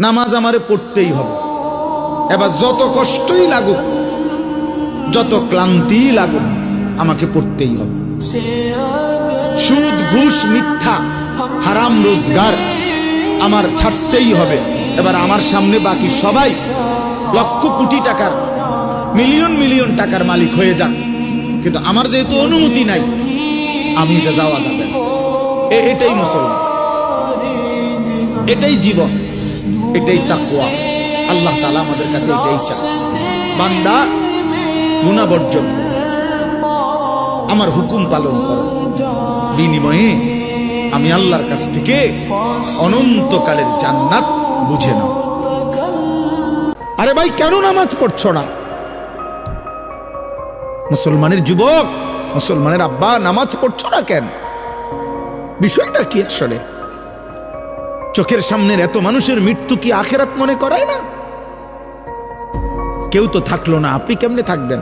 নামাজ আমারে পড়তেই হবে। এবার যত কষ্টই লাগুক, যত ক্লান্তি লাগুক, আমাকে পড়তেই হবে। সুদ, ঘুষ, মিথ্যা, হারাম রোজগার আমার ছাড়তেই হবে। এবার আমার সামনে বাকি সবাই লক্ষ কোটি টাকার, মিলিয়ন মিলিয়ন টাকার মালিক হয়ে যান, কিন্তু আমার যেহেতু অনুমতি নাই, আমি এটা যাওয়া যাবে না। এটাই মুসলমান, এটাই জীবন, এটাই তাকওয়া। আল্লাহ তাআলা আমাদের কাছে এটাই চায়, বান্দা গুনাহ বর্জন করো, আমার হুকুম পালন করো, বিনিময়ে আমি আল্লাহর কাছ থেকে অনন্তকালের জান্নাত বুঝে নাও। আরে ভাই, কেন নামাজ পড়ছো না? মুসলমানের যুবক, মুসলমানের আব্বা, নামাজ পড়ছো না কেন? বিষয়টা কি আসলে? চোখের সামনের এত মানুষের মৃত্যু কি আখেরাত মনে করায় না? কেউ তো থাকলো না, আপনি কেমনে থাকবেন?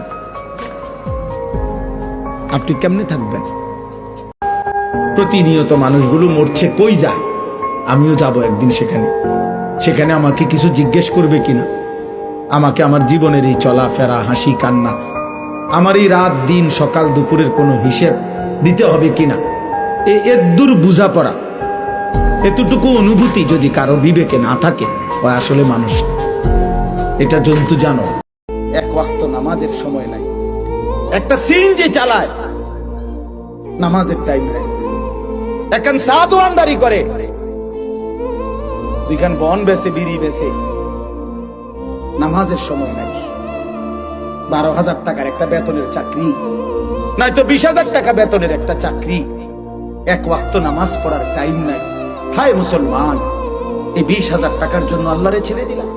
আপনি কেমনে থাকবেন? প্রতিনিয়ত মানুষগুলো মরছে, কই যায়? আমিও যাব একদিন সেখানে। সেখানে আমাকে কিছু জিজ্ঞেস করবে কিনা? আমাকে আমার জীবনের এই চলাফেরা, হাসি কান্না, আমার এই রাত দিন সকাল দুপুরের কোনো হিসেব দিতে হবে কিনা? এদূর বুঝাপড়া, এতটুকু অনুভূতি যদি কারো বিবেকে না থাকে, ও আসলে মানুষ, এটা জন্তু জানো। এক ওয়াক্ত নামাজের সময় নাই, একটা সিএনজি চালায়, নামাজের টাইম নাই, এখন সাদওয়ানদারি করে, দুইখান বন বেছে, বিড়ি বেছে, নামাজের সময় নাই। 12,000 টাকার একটা বেতনের চাকরি, নয়তো 20,000 টাকা বেতনের একটা চাকরি, এক ওয়াক্ত নামাজ পড়ার টাইম নাই। হায় মুসলমান, এই 20,000 টাকার জন্য আল্লাহরে ছেড়ে দিলাম?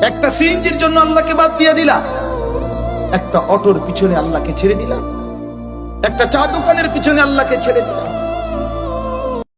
একটা সিএনজির জন্য আল্লাহকে বাদ দিয়ে দিলাম? একটা অটোর পিছনে আল্লাহকে ছেড়ে দিলাম? একটা চা দোকানের পিছনে আল্লাহকে ছেড়ে দিলাম?